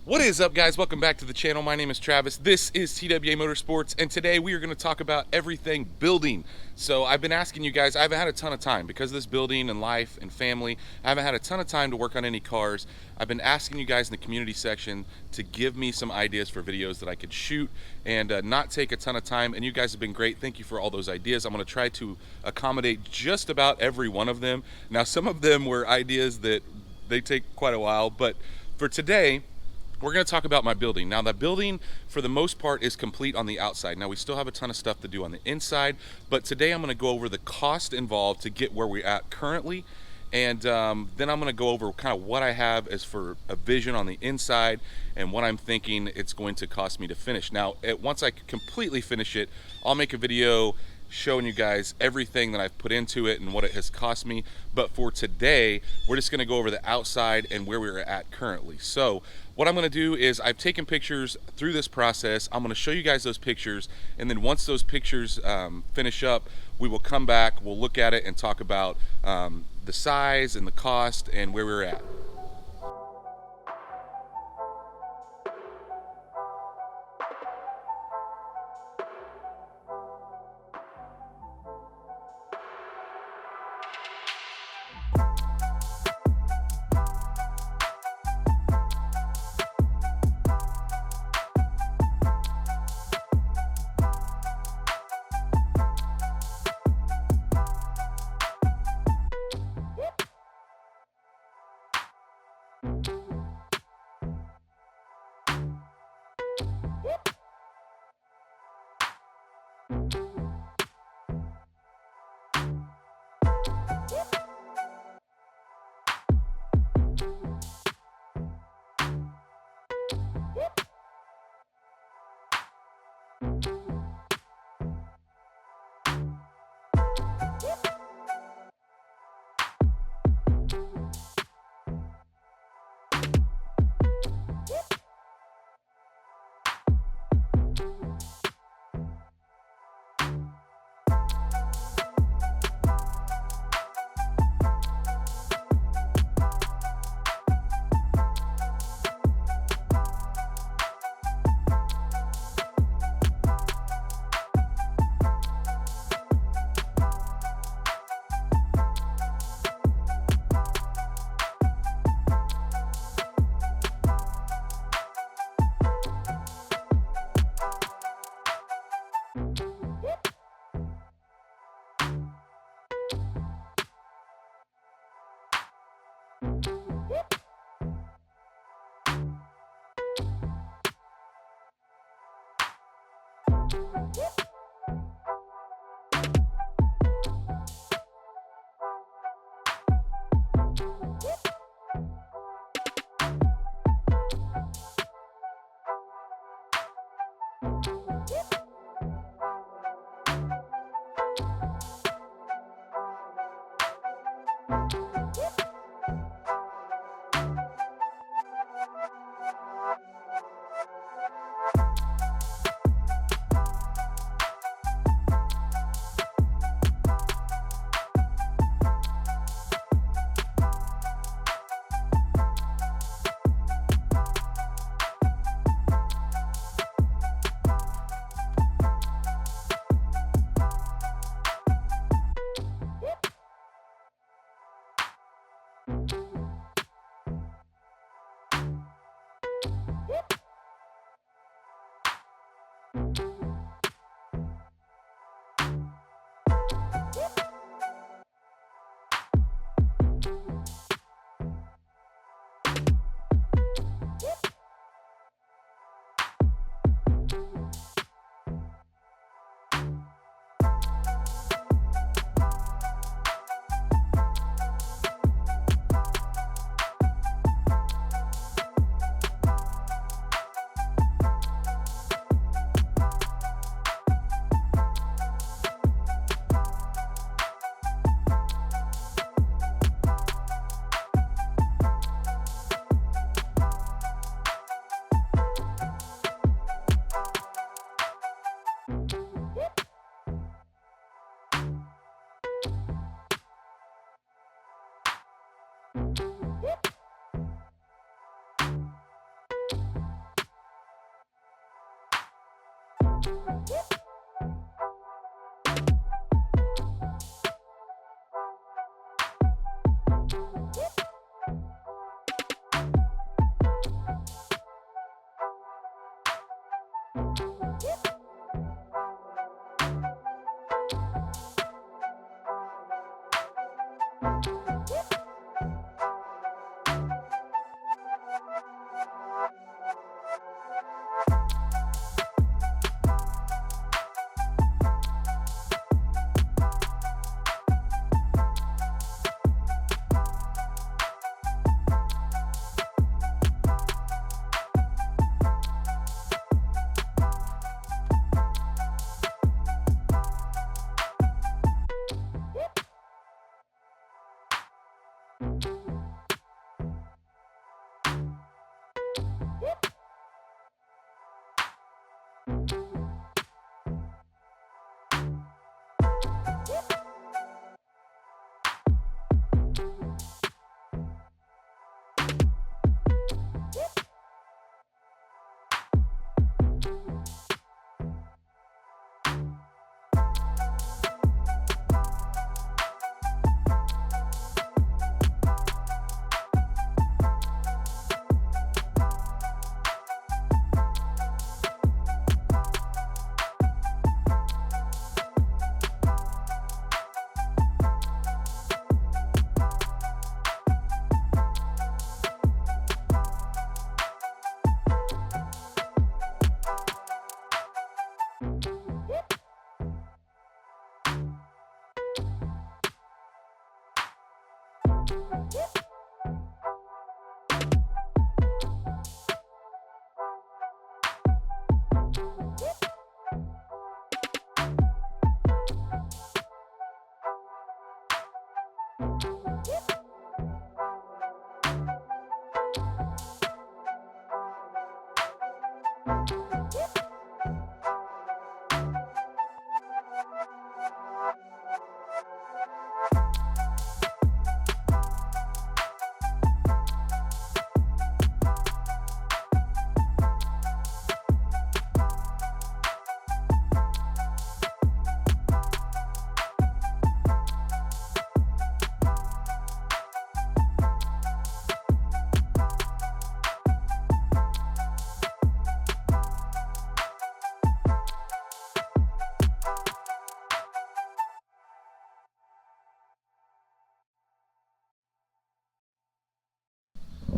What is up, guys? Welcome back to the channel. My name is Travis. This is TWA Motorsports, and today we are going to talk about everything building. So I've been asking you guys, I haven't had a ton of time because of this building and life and family. I haven't had a ton of time to work on any cars. I've been asking you guys in the community section to give me some ideas for videos that I could shoot and not take a ton of time, and you guys have been great. Thank you for all those ideas. I'm going to try to accommodate just about every one of them. Now, some of them were ideas that they take quite a while, but for today, we're going to talk about my building. Now, the building, for the most part, is complete on the outside. Now, we still have a ton of stuff to do on the inside, but today I'm going to go over the cost involved to get where we're at currently, and then I'm going to go over kind of what I have as for a vision on the inside and what I'm thinking it's going to cost me to finish. Now, once I completely finish it, I'll make a video showing you guys everything that I've put into it and what it has cost me. But for today, we're just gonna go over the outside and where we're at currently. So what I'm gonna do is I've taken pictures through this process. I'm gonna show you guys those pictures, and then once those pictures finish up, we will come back, we'll look at it and talk about the size and the cost and where we're at.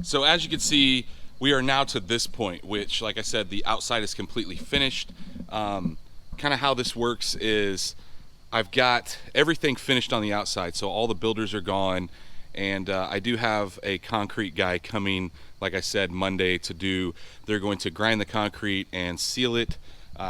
So as you can see, we are now to this point, which, like I said, the outside is completely finished. Kind of how this works is I've got everything finished on the outside, so all the builders are gone, and I do have a concrete guy coming, like I said, Monday to do. They're going to grind the concrete and seal it.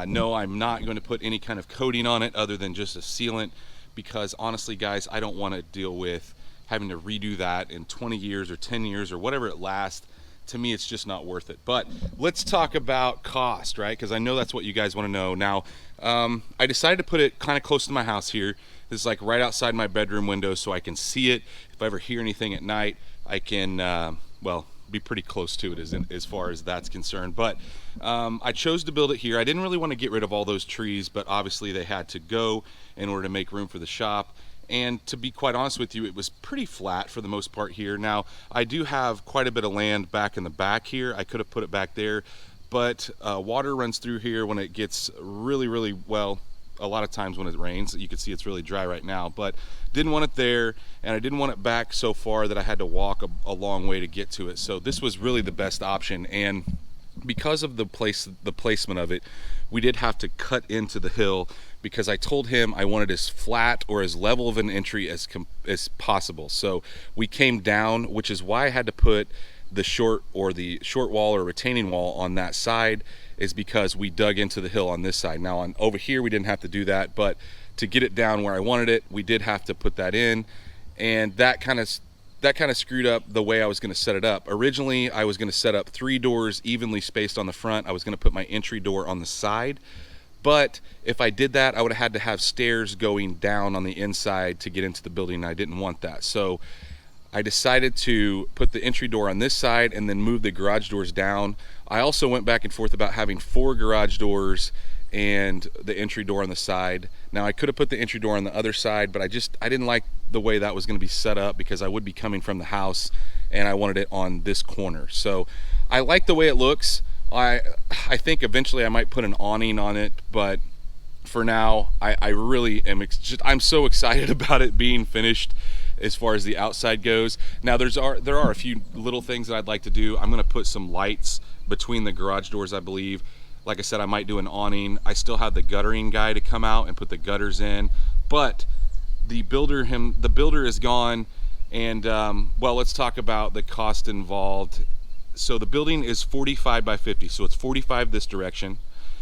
No, I'm not going to put any kind of coating on it other than just a sealant, because honestly, guys, I don't want to deal with having to redo that in 20 years or 10 years or whatever it lasts. To me, it's just not worth it. But let's talk about cost, right? Because I know that's what you guys want to know. Now, I decided to put it kind of close to my house here. This is like right outside my bedroom window, so I can see it. If I ever hear anything at night, I can, well, be pretty close to it as far as that's concerned. But I chose to build it here. I didn't really want to get rid of all those trees, but obviously they had to go in order to make room for the shop. And to be quite honest with you, it was pretty flat for the most part here. Now, I do have quite a bit of land back in the back here. I could have put it back there, but water runs through here when it gets really, really, well, a lot of times when it rains. You can see it's really dry right now, but didn't want it there, and I didn't want it back so far that I had to walk a long way to get to it. So this was really the best option, and because of the placement of it, we did have to cut into the hill, because I told him I wanted as flat or as level of an entry as possible. So we came down, which is why I had to put the short wall or retaining wall on that side, is because we dug into the hill on this side. Now over here we didn't have to do that, but to get it down where I wanted it, we did have to put that in, and that kind of screwed up the way I was going to set it up. Originally, I was going to set up 3 doors evenly spaced on the front. I was going to put my entry door on the side, but if I did that, I would have had to have stairs going down on the inside to get into the building, and I didn't want that. So I decided to put the entry door on this side and then move the garage doors down. I also went back and forth about having 4 garage doors and the entry door on the side. Now I could have put the entry door on the other side, but I didn't like the way that was going to be set up because I would be coming from the house and I wanted it on this corner. So I like the way it looks. I think eventually I might put an awning on it, but for now I really am I'm so excited about it being finished as far as the outside goes. Now there are a few little things that I'd like to do. I'm going to put some lights between the garage doors, I believe. Like I said, I might do an awning. I still have the guttering guy to come out and put the gutters in, but the builder is gone. And well, let's talk about the cost involved. So the building is 45 by 50, so it's 45 this direction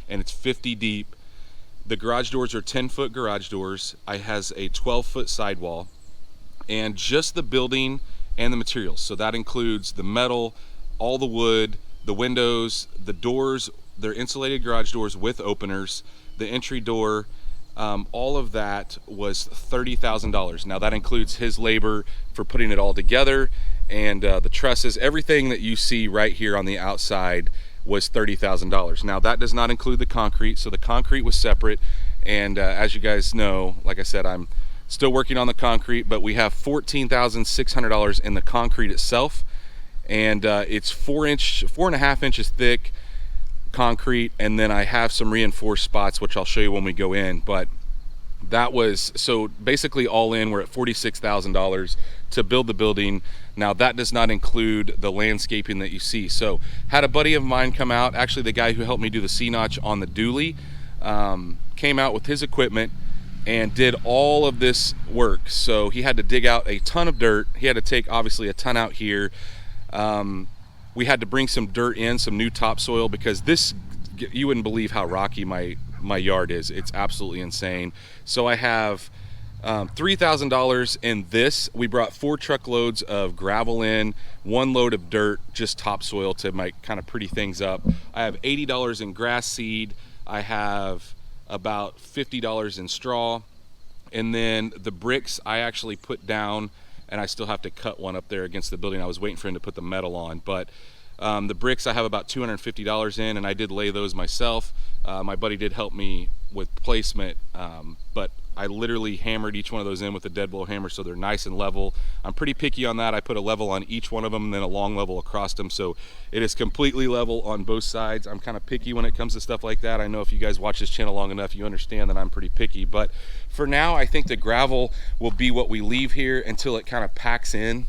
and it's 50 deep. The garage doors are 10-foot garage doors. I has a 12-foot sidewall, and just the building and the materials, so that includes the metal, all the wood, the windows, the doors. They're insulated garage doors with openers, the entry door, all of that was $30,000. Now that includes his labor for putting it all together, and the trusses. Everything that you see right here on the outside was $30,000. Now that does not include the concrete, so the concrete was separate. And as you guys know, like I said, I'm still working on the concrete, but we have $14,600 in the concrete itself, and it's 4.5 inches thick concrete, and then I have some reinforced spots which I'll show you when we go in. But that was, so basically all in, we're at $46,000 to build the building. Now that does not include the landscaping that you see. So had a buddy of mine come out, actually the guy who helped me do the C-notch on the dually, came out with his equipment and did all of this work. So he had to dig out a ton of dirt. He had to take obviously a ton out here. We had to bring some dirt in, some new topsoil, because this, you wouldn't believe how rocky my yard is. It's absolutely insane. So I have $3,000 in this. We brought 4 truckloads of gravel in, 1 load of dirt, just topsoil to kind of pretty things up. I have $80 in grass seed. I have about $50 in straw. And then the bricks I actually put down, and I still have to cut one up there against the building. I was waiting for him to put the metal on, but the bricks I have about $250 in, and I did lay those myself. My buddy did help me with placement, but I literally hammered each one of those in with a dead blow hammer so they're nice and level. I'm pretty picky on that. I put a level on each one of them and then a long level across them, so it is completely level on both sides. I'm kind of picky when it comes to stuff like that. I know if you guys watch this channel long enough, you understand that I'm pretty picky, but for now I think the gravel will be what we leave here until it kind of packs in.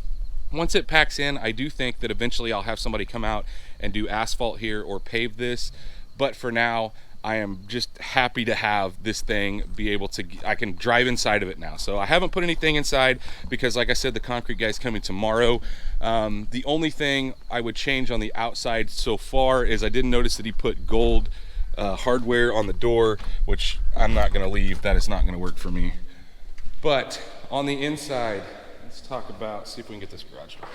Once it packs in, I do think that eventually I'll have somebody come out and do asphalt here or pave this, but for now I am just happy to have this thing be able to, I can drive inside of it now. So I haven't put anything inside because, like I said, the concrete guy's coming tomorrow. The only thing I would change on the outside so far is I didn't notice that he put gold hardware on the door, which I'm not gonna leave. That is not gonna work for me. But on the inside, let's talk about, see if we can get this garage door.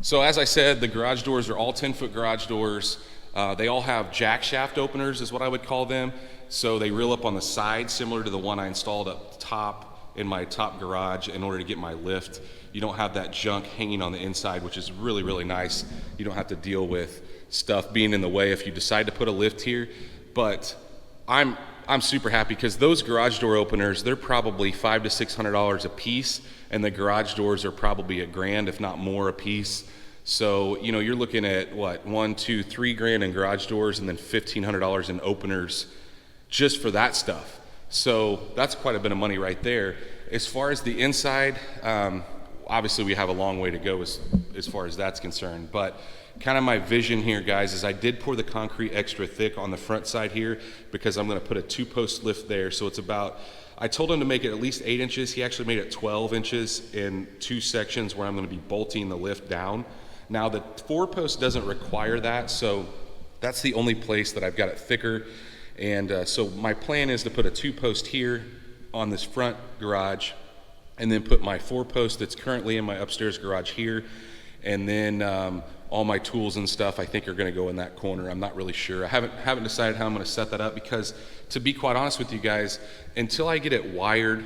So as I said, the garage doors are all 10-foot garage doors. They all have jack shaft openers is what I would call them. So they reel up on the side, similar to the one I installed up top in my top garage in order to get my lift. You don't have that junk hanging on the inside, which is really, really nice. You don't have to deal with stuff being in the way if you decide to put a lift here. But I'm super happy because those garage door openers, they're probably $500 to $600 a piece, and the garage doors are probably $1,000, if not more, a piece. So, you know, you're looking at what, $1, $2, $3,000 in garage doors, and then $1,500 in openers just for that stuff. So that's quite a bit of money right there. As far as the inside, obviously we have a long way to go as far as that's concerned, but kind of my vision here, guys, is I did pour the concrete extra thick on the front side here because I'm going to put a 2-post lift there. So it's about, I told him to make it at least 8 inches. He actually made it 12 inches in 2 sections where I'm going to be bolting the lift down. Now the 4-post doesn't require that, so that's the only place that I've got it thicker. And so my plan is to put a 2-post here on this front garage, and then put my 4-post that's currently in my upstairs garage here, and then all my tools and stuff I think are going to go in that corner. I'm not really sure. I haven't decided how I'm going to set that up because, to be quite honest with you guys, until I get it wired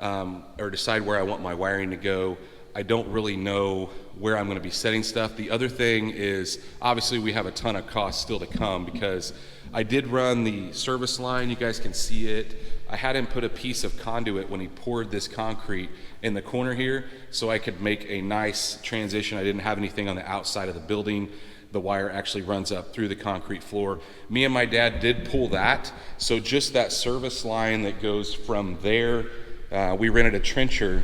or decide where I want my wiring to go, I don't really know where I'm going to be setting stuff. The other thing is, obviously we have a ton of costs still to come, because I did run the service line. You guys can see it. I had him put a piece of conduit when he poured this concrete in the corner here, so I could make a nice transition. I didn't have anything on the outside of the building. The wire actually runs up through the concrete floor. Me and my dad did pull that, so just that service line that goes from there, we rented a trencher,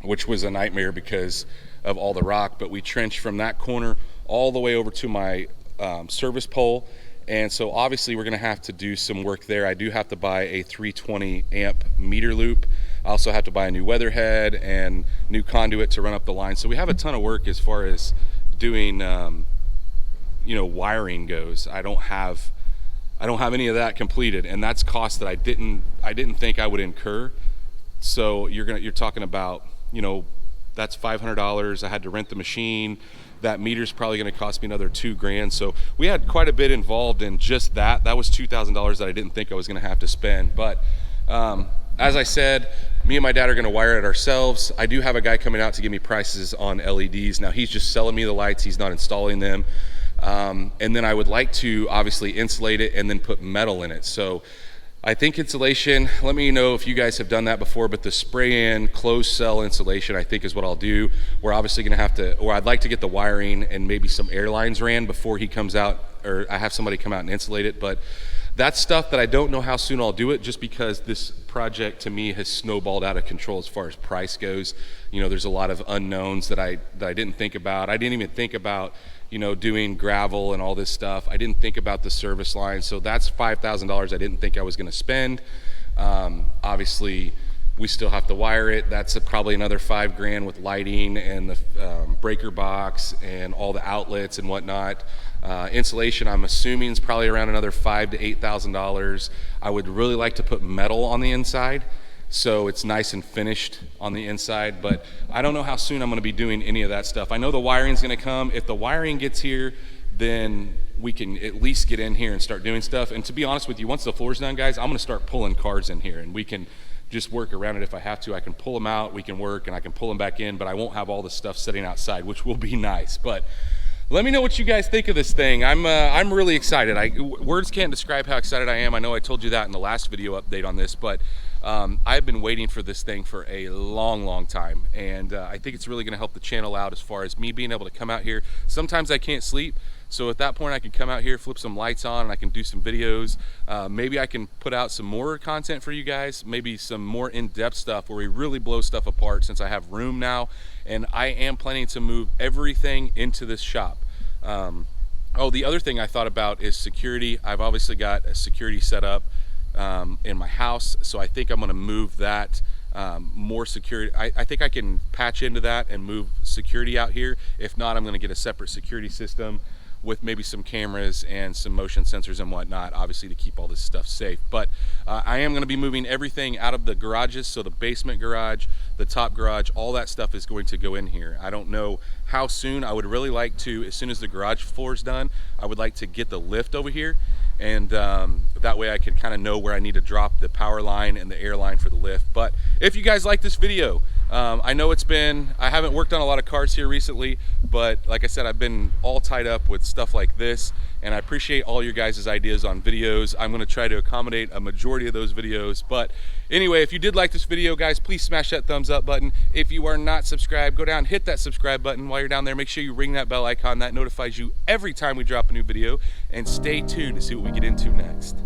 which was a nightmare because of all the rock, but we trenched from that corner all the way over to my service pole. And so obviously we're gonna have to do some work there. I do have to buy a 320 amp meter loop. I also have to buy a new weather head and new conduit to run up the line. So we have a ton of work as far as doing wiring goes. I don't have any of that completed, and that's cost that I didn't think I would incur. So you're talking about, that's $500. I had to rent the machine. That meter's probably going to cost me another $2,000. So we had quite a bit involved in just that. That was $2,000 that I didn't think I was going to have to spend. But as I said, me and my dad are going to wire it ourselves. I do have a guy coming out to give me prices on LEDs. Now he's just selling me the lights. He's not installing them. And then I would like to obviously insulate it and then put metal in it. So I think insulation, let me know if you guys have done that before, but the spray-in closed cell insulation I think is what I'll do. We're obviously gonna have to, or I'd like to get the wiring and maybe some air lines ran before he comes out, or I have somebody come out and insulate it. But that's stuff that I don't know how soon I'll do it, just because this project to me has snowballed out of control as far as price goes. There's a lot of unknowns that I didn't think about. I didn't even think about doing gravel and all this stuff. I didn't think about the service line. So that's $5,000 I didn't think I was going to spend. Obviously we still have to wire it. That's probably another $5,000 with lighting and the breaker box and all the outlets and whatnot. Insulation, I'm assuming, is probably around another $5,000 to $8,000. I would really like to put metal on the inside, so it's nice and finished on the inside, but I don't know how soon I'm going to be doing any of that stuff. I know the wiring's going to come. If the wiring gets here, then we can at least get in here and start doing stuff. And to be honest with you, once the floor's done, guys, I'm going to start pulling cars in here, and we can just work around it if I have to. I can pull them out, we can work, and I can pull them back in, but I won't have all the stuff sitting outside, which will be nice. But let me know what you guys think of this thing. I'm really excited. Words can't describe how excited I am. I know I told you that in the last video update on this, but I've been waiting for this thing for a long time, and I think it's really going to help the channel out as far as me being able to come out here. Sometimes I can't sleep, so at that point I can come out here, flip some lights on, and I can do some videos. Maybe I can put out some more content for you guys, maybe some more in-depth stuff where we really blow stuff apart, since I have room now, and I am planning to move everything into this shop. Oh, the other thing I thought about is security. I've obviously got a security set up in my house, so I think I'm going to move that. More security. I think I can patch into that and move security out here. If not, I'm going to get a separate security system with maybe some cameras and some motion sensors and whatnot, obviously to keep all this stuff safe. But I am going to be moving everything out of the garages. So the basement garage, the top garage, all that stuff is going to go in here. I don't know how soon. I would really like to, as soon as the garage floor is done, I would like to get the lift over here, and that way I can kind of know where I need to drop the power line and the air line for the lift. But if you guys like this video, I know I haven't worked on a lot of cars here recently, but like I said, I've been all tied up with stuff like this, and I appreciate all your guys' ideas on videos. I'm going to try to accommodate a majority of those videos. But anyway, if you did like this video, guys, please smash that thumbs up button. If you are not subscribed, go down, hit that subscribe button. While you're down there, make sure you ring that bell icon. That notifies you every time we drop a new video, and stay tuned to see what we get into next.